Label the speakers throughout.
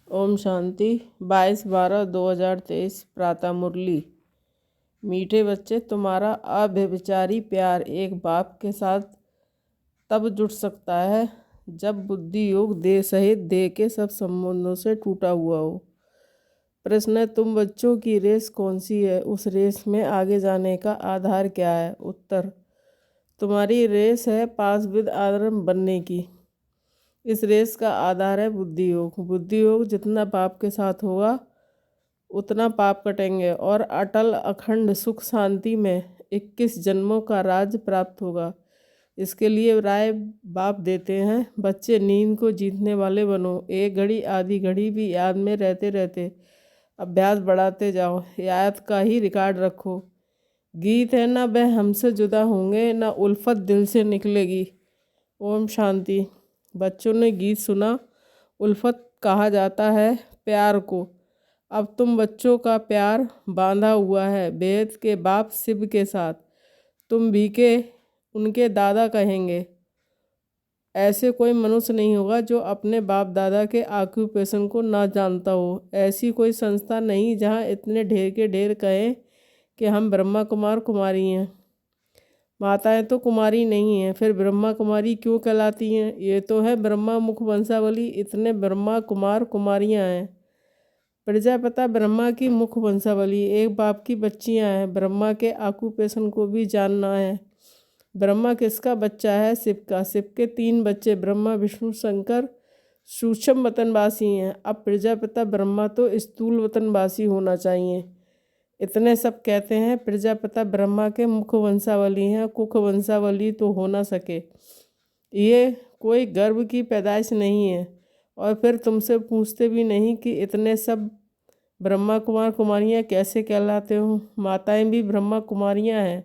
Speaker 1: ओम शांति। 22/12/2023 प्रातः मुरली। मीठे बच्चे, तुम्हारा अव्यभिचारी प्यार एक बाप के साथ तब जुट सकता है जब बुद्धि योग देह सहित देह के सब संबंधों से टूटा हुआ हो। प्रश्न है, तुम बच्चों की रेस कौन सी है? उस रेस में आगे जाने का आधार क्या है? उत्तर, तुम्हारी रेस है पास विद आदर्म बनने की। इस रेस का आधार है बुद्धि योग। बुद्धि योग जितना पाप के साथ होगा उतना पाप कटेंगे और अटल अखंड सुख शांति में 21 जन्मों का राज्य प्राप्त होगा। इसके लिए राय बाप देते हैं, बच्चे नींद को जीतने वाले बनो। एक घड़ी आधी घड़ी भी याद में रहते रहते अभ्यास बढ़ाते जाओ। याद का ही रिकॉर्ड रखो। गीत है ना, वह हमसे जुदा होंगे ना उल्फत दिल से निकलेगी। ओम शांति। बच्चों ने गीत सुना। उल्फत कहा जाता है प्यार को। अब तुम बच्चों का प्यार बांधा हुआ है बेहद के बाप शिव के साथ। तुम भी के उनके दादा कहेंगे। ऐसे कोई मनुष्य नहीं होगा जो अपने बाप दादा के ऑक्यूपेशन को ना जानता हो। ऐसी कोई संस्था नहीं जहाँ इतने ढेर के ढेर कहें कि हम ब्रह्मा कुमार कुमारी हैं। माताएं तो कुमारी नहीं हैं, फिर ब्रह्मा कुमारी क्यों कहलाती हैं? ये तो है ब्रह्मा मुख वंशावली। इतने ब्रह्मा कुमार कुमारियां हैं। प्रजापिता ब्रह्मा की मुख वंशावली, एक बाप की बच्चियां हैं। ब्रह्मा के ऑक्यूपेशन को भी जानना है। ब्रह्मा किसका बच्चा है? शिव का। शिव के 3 बच्चे ब्रह्मा विष्णु शंकर सूक्ष्म वतनवासी हैं। अब प्रजापिता ब्रह्मा तो स्थूल वतनवासी होना चाहिए। इतने सब कहते हैं प्रजापिता ब्रह्मा के मुख वंशावली हैं, कुख वंशावली तो हो ना सके। ये कोई गर्व की पैदाइश नहीं है। और फिर तुमसे पूछते भी नहीं कि इतने सब ब्रह्मा कुमार कुमारियाँ कैसे कहलाते हो। माताएं भी ब्रह्मा कुमारियाँ हैं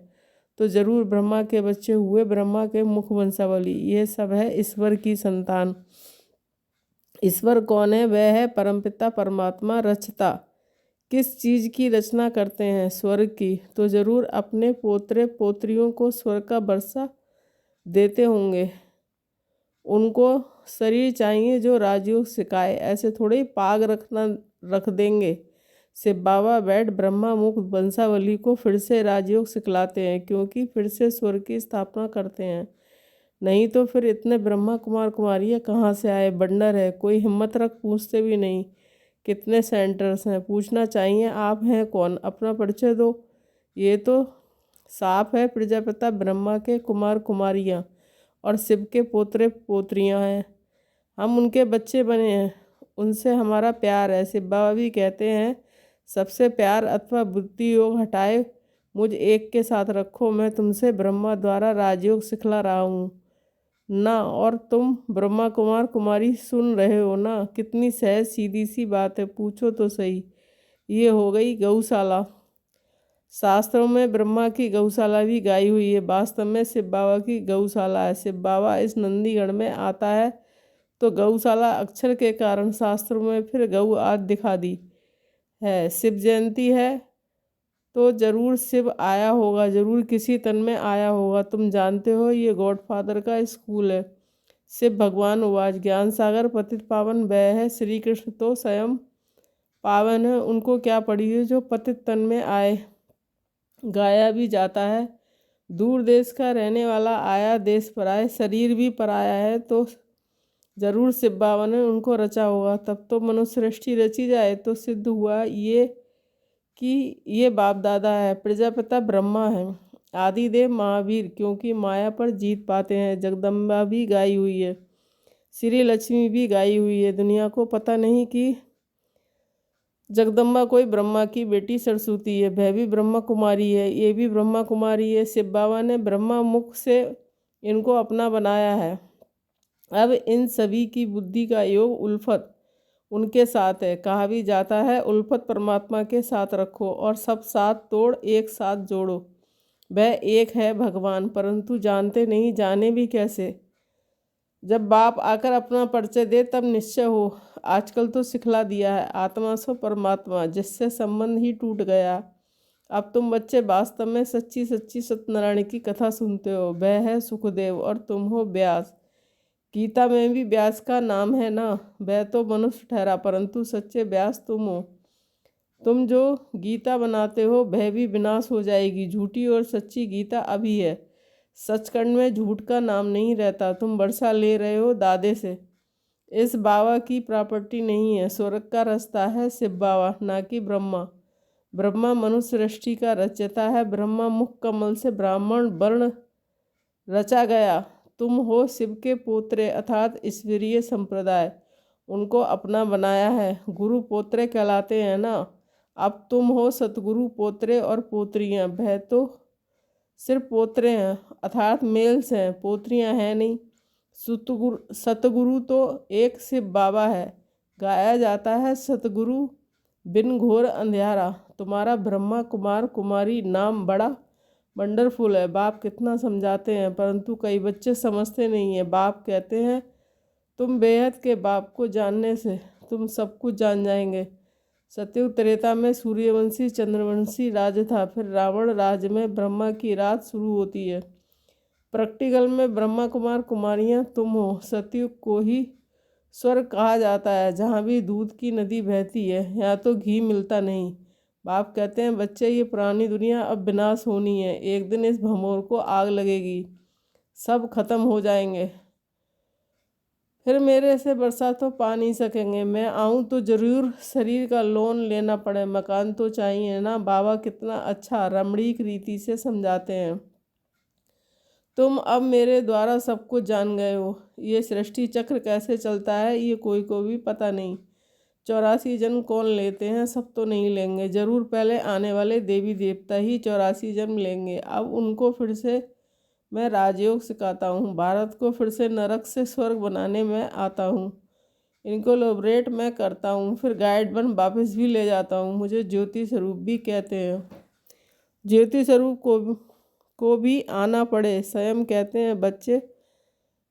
Speaker 1: तो जरूर ब्रह्मा के बच्चे हुए, ब्रह्मा के मुख वंशावली। ये सब है ईश्वर की संतान। ईश्वर कौन है? वह है परमपिता परमात्मा रचता। किस चीज़ की रचना करते हैं? स्वर्ग की। तो जरूर अपने पोतरे पोत्रियों को स्वर्ग का वर्षा देते होंगे। उनको शरीर चाहिए जो राजयोग सिखाए। ऐसे थोड़े पाग रख देंगे। शिव बाबा बैठ ब्रह्मा मुख वंशावली को फिर से राजयोग सिखलाते हैं, क्योंकि फिर से स्वर्ग की स्थापना करते हैं। नहीं तो फिर इतने ब्रह्मा कुमार कुमारियाँ कहाँ से आए? बंडर है, कोई हिम्मत रख पूछते भी नहीं। कितने सेंटर्स हैं? पूछना चाहिए आप हैं कौन? अपना परिचय दो। ये तो साफ है प्रजापिता ब्रह्मा के कुमार कुमारियाँ और शिव के पोतरे पोत्रियाँ हैं। हम उनके बच्चे बने हैं, उनसे हमारा प्यार है। शिव बाबा भी कहते हैं, सबसे प्यार अथवा बुद्धि योग हटाए मुझ एक के साथ रखो। मैं तुमसे ब्रह्मा द्वारा राजयोग सिखला रहा हूँ ना, और तुम ब्रह्मा कुमार कुमारी सुन रहे हो ना। कितनी सहज सीधी सी बात है, पूछो तो सही। ये हो गई गौशाला। शास्त्रों में ब्रह्मा की गौशाला भी गाई हुई है, वास्तव में शिव बाबा की गौशाला है। शिव बाबा इस नंदीगढ़ में आता है तो गौशाला अक्षर के कारण शास्त्रों में फिर गौ आदि दिखा दी है। शिव जयंती है तो जरूर शिव आया होगा, जरूर किसी तन में आया होगा। तुम जानते हो ये गॉडफादर का स्कूल है। शिव भगवान उवाच, ज्ञान सागर पतित पावन वह है, श्री कृष्ण तो स्वयं पावन है। उनको क्या पड़ी है जो पतित तन में आए? गाया भी जाता है, दूर देश का रहने वाला आया देश पर आए। शरीर भी पराया है तो जरूर शिव बाबा ने उनको रचा होगा। तब तो मनुष्य सृष्टि रची जाए तो सिद्ध हुआ ये कि ये बाप दादा है। प्रजापिता ब्रह्मा है, आदिदेव महावीर क्योंकि माया पर जीत पाते हैं। जगदम्बा भी गाई हुई है, श्री लक्ष्मी भी गाई हुई है। दुनिया को पता नहीं कि जगदम्बा कोई ब्रह्मा की बेटी सरस्वती है। वह भी ब्रह्मा कुमारी है, ये भी ब्रह्मा कुमारी है। शिव बाबा ने ब्रह्मा मुख से इनको अपना बनाया है। अब इन सभी की बुद्धि का योग उल्फत उनके साथ है। कहा भी जाता है उल्फत परमात्मा के साथ रखो और सब साथ तोड़ एक साथ जोड़ो। वह एक है भगवान, परंतु जानते नहीं, जाने भी कैसे? जब बाप आकर अपना परिचय दे तब निश्चय हो। आजकल तो सिखला दिया है आत्मा सो परमात्मा, जिससे संबंध ही टूट गया। अब तुम बच्चे वास्तव में सच्ची सच्ची सत्यनारायण की कथा सुनते हो। वह है सुखदेव और तुम हो व्यास। गीता में भी व्यास का नाम है ना। वह तो मनुष्य ठहरा, परंतु सच्चे व्यास तुम हो। तुम जो गीता बनाते हो वह भी विनाश हो जाएगी। झूठी और सच्ची गीता अभी है। सचखंड में झूठ का नाम नहीं रहता। तुम वर्षा ले रहे हो दादे से। इस बाबा की प्रॉपर्टी नहीं है। स्वर्ग का रास्ता है शिव बाबा, ना कि ब्रह्मा। ब्रह्मा मनुष्य सृष्टि का रचयिता है। ब्रह्मा मुख कमल से ब्राह्मण वर्ण रचा गया। तुम हो शिव के पोत्रे अर्थात ईश्वरीय संप्रदाय, उनको अपना बनाया है। गुरु पोत्रे कहलाते हैं ना। अब तुम हो सतगुरु पोत्रे और पोत्रियां। वह तो सिर्फ पोत्रे हैं अर्थात मेल्स हैं, पोत्रियां हैं नहीं। सतगुरु तो एक शिव बाबा है। गाया जाता है सतगुरु बिन घोर अंधियारा। तुम्हारा ब्रह्मा कुमार कुमारी नाम बड़ा वंडरफुल है। बाप कितना समझाते हैं, परंतु कई बच्चे समझते नहीं हैं। बाप कहते हैं तुम बेहद के बाप को जानने से तुम सब कुछ जान जाएंगे। सतयुग त्रेता में सूर्यवंशी चंद्रवंशी राज था। फिर रावण राज में ब्रह्मा की रात शुरू होती है। प्रैक्टिकल में ब्रह्मा कुमार कुमारियाँ तुम हो। सतयुग को ही स्वर्ग कहा जाता है, जहाँ भी दूध की नदी बहती है। यहाँ तो घी मिलता नहीं। बाप कहते हैं बच्चे ये पुरानी दुनिया अब विनाश होनी है। एक दिन इस भंवर को आग लगेगी, सब खत्म हो जाएंगे। फिर मेरे से बरसा तो पा नहीं सकेंगे। मैं आऊँ तो ज़रूर शरीर का लोन लेना पड़े। मकान तो चाहिए ना। बाबा कितना अच्छा रमणीक रीति से समझाते हैं। तुम अब मेरे द्वारा सब कुछ जान गए हो। ये सृष्टि चक्र कैसे चलता है ये कोई को भी पता नहीं। 84 जन्म कौन लेते हैं, सब तो नहीं लेंगे। जरूर पहले आने वाले देवी देवता ही 84 जन्म लेंगे। अब उनको फिर से मैं राजयोग सिखाता हूँ। भारत को फिर से नरक से स्वर्ग बनाने में आता हूँ। इनको लिबरेट मैं करता हूँ, फिर गाइड बन वापस भी ले जाता हूँ। मुझे ज्योति स्वरूप भी कहते हैं। ज्योति स्वरूप को भी आना पड़े। स्वयं कहते हैं बच्चे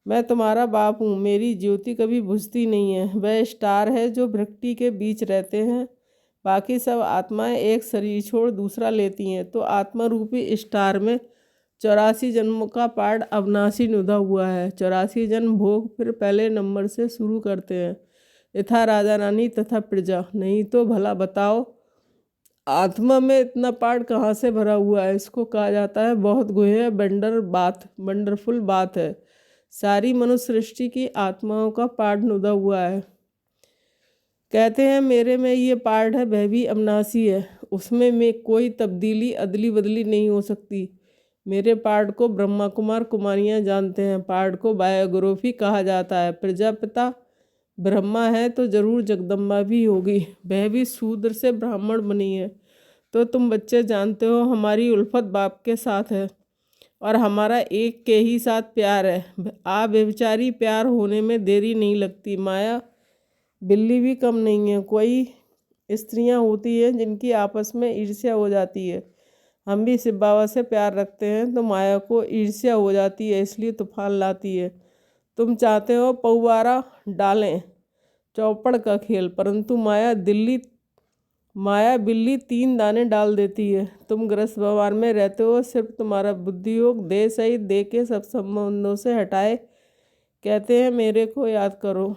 Speaker 1: मैं तुम्हारा बाप हूँ। मेरी ज्योति कभी बुझती नहीं है। वह स्टार है जो भृक्ति के बीच रहते हैं। बाकी सब आत्माएं एक शरीर छोड़ दूसरा लेती हैं, तो आत्मा रूपी स्टार में 84 जन्मों का पाठ अविनाशी नुदा हुआ है। 84 जन्म भोग फिर पहले नंबर से शुरू करते हैं। यथा राजा रानी तथा प्रजा। नहीं तो भला बताओ आत्मा में इतना पाठ कहाँ से भरा हुआ है। इसको कहा जाता है बहुत गुह्य वंडरफुल बात है। सारी मनुष्य सृष्टि की आत्माओं का पाठ नुदा हुआ है। कहते हैं मेरे में ये पाठ है, वह भी अविनाशी है। उसमें कोई तब्दीली अदली बदली नहीं हो सकती। मेरे पाठ को ब्रह्मा कुमार कुमारियाँ जानते हैं। पाठ को बायोग्राफी कहा जाता है। प्रजापिता ब्रह्मा है तो जरूर जगदम्बा भी होगी। वह भी शूद्र से ब्राह्मण बनी है। तो तुम बच्चे जानते हो हमारी उल्फत बाप के साथ है और हमारा एक के ही साथ प्यार है। आप बेचारी प्यार होने में देरी नहीं लगती। माया बिल्ली भी कम नहीं है। कोई स्त्रियां होती हैं जिनकी आपस में ईर्ष्या हो जाती है। हम भी शिव बाबा से प्यार रखते हैं तो माया को ईर्ष्या हो जाती है, इसलिए तूफान लाती है। तुम चाहते हो पौवारा डालें चौपड़ का खेल, परंतु माया बिल्ली 3 दाने डाल देती है। तुम ग्रस्त व्यवहार में रहते हो। सिर्फ तुम्हारा बुद्धि योग देह सहित देह के सब संबंधों से हटाए कहते हैं मेरे को याद करो।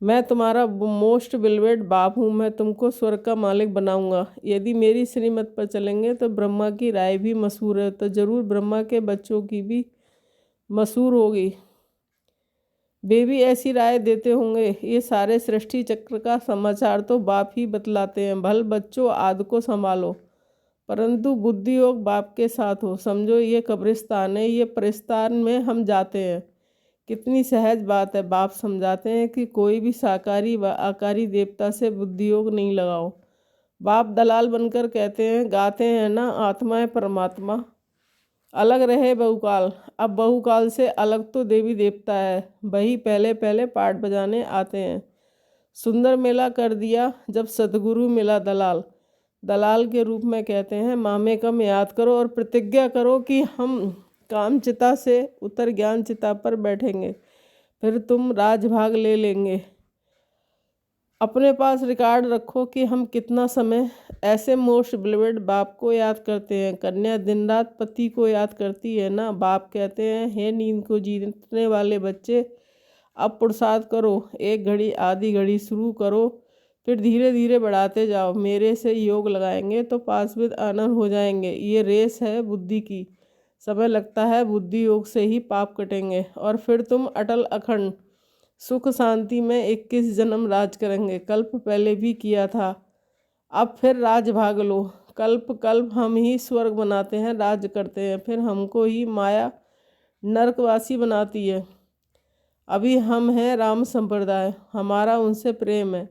Speaker 1: मैं तुम्हारा मोस्ट बिलवेड बाप हूँ। मैं तुमको स्वर्ग का मालिक बनाऊंगा। यदि मेरी श्रीमत पर चलेंगे तो ब्रह्मा की राय भी मशहूर है, तो जरूर ब्रह्मा के बच्चों की भी मशहूर होगी। वे भी ऐसी राय देते होंगे। ये सारे सृष्टि चक्र का समाचार तो बाप ही बतलाते हैं। भल बच्चों आद को संभालो, परंतु बुद्धि योग बाप के साथ हो। समझो ये कब्रिस्तान है, ये परिस्तान में हम जाते हैं। कितनी सहज बात है। बाप समझाते हैं कि कोई भी साकारी व आकारी देवता से बुद्धि योग नहीं लगाओ। बाप दलाल बनकर कहते हैं गाते हैं ना, आत्मा है परमात्मा अलग रहे बहुकाल। अब बहुकाल से अलग तो देवी देवता है, वही पहले पहले पाठ बजाने आते हैं। सुंदर मेला कर दिया जब सतगुरु मिला दलाल। दलाल के रूप में कहते हैं मामे कम याद करो और प्रतिज्ञा करो कि हम काम चिता से उतर ज्ञान चिता पर बैठेंगे, फिर तुम राजभाग ले लेंगे। अपने पास रिकॉर्ड रखो कि हम कितना समय ऐसे मोस्ट बिलीवेड बाप को याद करते हैं। कन्या दिन रात पति को याद करती है ना। बाप कहते हैं, हे नींद को जीतने वाले बच्चे, अब पुरुषार्थ करो, एक घड़ी आधी घड़ी शुरू करो, फिर धीरे धीरे बढ़ाते जाओ। मेरे से योग लगाएंगे तो पास विद ऑनर हो जाएंगे। ये रेस है बुद्धि की, समय लगता है, बुद्धि योग से ही पाप कटेंगे और फिर तुम अटल अखंड सुख शांति में 21 जन्म राज करेंगे। कल्प पहले भी किया था, अब फिर राज भाग लो। कल्प कल्प हम ही स्वर्ग बनाते हैं, राज करते हैं, फिर हमको ही माया नरकवासी बनाती है। अभी हम हैं राम संप्रदाय, हमारा उनसे प्रेम है।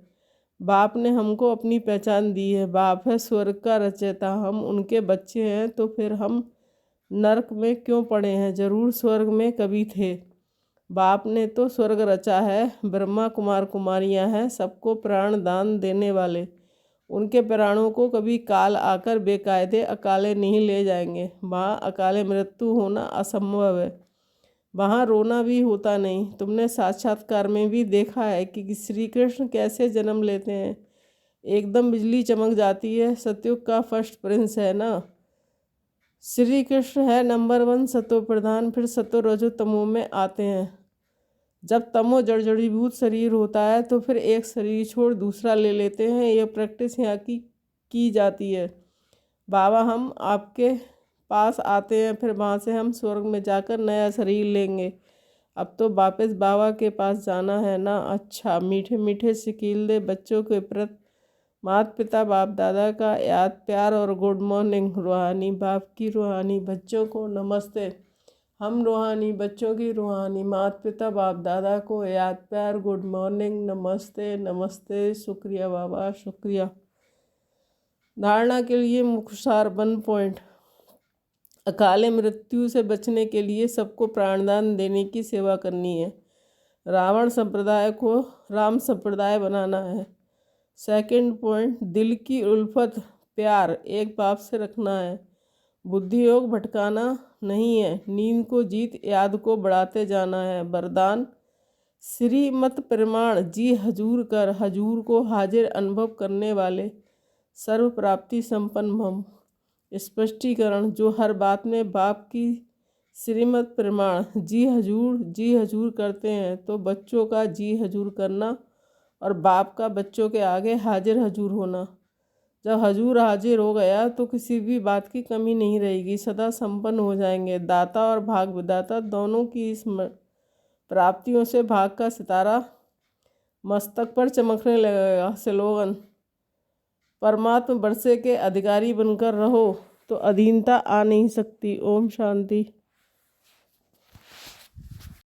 Speaker 1: बाप ने हमको अपनी पहचान दी है, बाप है स्वर्ग का रचयिता, हम उनके बच्चे हैं, तो फिर हम नरक में क्यों पड़े हैं, जरूर स्वर्ग में कभी थे। बाप ने तो स्वर्ग रचा है, ब्रह्मा कुमार कुमारियां हैं सबको प्राण दान देने वाले। उनके प्राणों को कभी काल आकर बेकायदे अकाले नहीं ले जाएंगे। वहाँ अकाले मृत्यु होना असंभव है, वहाँ रोना भी होता नहीं। तुमने साक्षात्कार में भी देखा है कि श्री कृष्ण कैसे जन्म लेते हैं, एकदम बिजली चमक जाती है। सतयुग का फर्स्ट प्रिंस है ना श्री कृष्ण, है नंबर 1 सतो प्रधान, फिर सतो रजो तमो में आते हैं। जब तमो जड़ीभूत शरीर होता है तो फिर एक शरीर छोड़ दूसरा ले लेते हैं। यह प्रैक्टिस यहाँ की जाती है। बाबा हम आपके पास आते हैं, फिर वहाँ से हम स्वर्ग में जाकर नया शरीर लेंगे। अब तो वापस बाबा के पास जाना है ना। अच्छा, मीठे मीठे सिकील दे बच्चों के प्रति माता पिता बाप दादा का याद प्यार और गुड मॉर्निंग। रूहानी बाप की रूहानी बच्चों को नमस्ते। हम रूहानी बच्चों की रूहानी माता पिता बाप दादा को याद प्यार गुड मॉर्निंग, नमस्ते नमस्ते, शुक्रिया बाबा शुक्रिया। धारणा के लिए मुख्य सार 1 पॉइंट। अकाले मृत्यु से बचने के लिए सबको प्राणदान देने की सेवा करनी है। रावण संप्रदाय को राम संप्रदाय बनाना है। 2 पॉइंट, दिल की उल्फत प्यार एक बाप से रखना है। बुद्धि योग भटकाना नहीं है, नींद को जीत याद को बढ़ाते जाना है। वरदान श्रीमत प्रमाण जी हजूर कर, हजूर को हाजिर अनुभव करने वाले सर्व प्राप्ति संपन्न हम। स्पष्टीकरण, जो हर बात में बाप की श्रीमत प्रमाण जी हजूर करते हैं तो बच्चों का जी हजूर करना और बाप का बच्चों के आगे हाजिर हजूर होना। जब हजूर हाजिर हो गया तो किसी भी बात की कमी नहीं रहेगी, सदा संपन्न हो जाएंगे। दाता और भाग विदाता दोनों की इस प्राप्तियों से भाग का सितारा मस्तक पर चमकने लगेगा। स्लोगन, परमात्मा वर्षे के अधिकारी बनकर रहो तो अधीनता आ नहीं सकती। ओम शांति।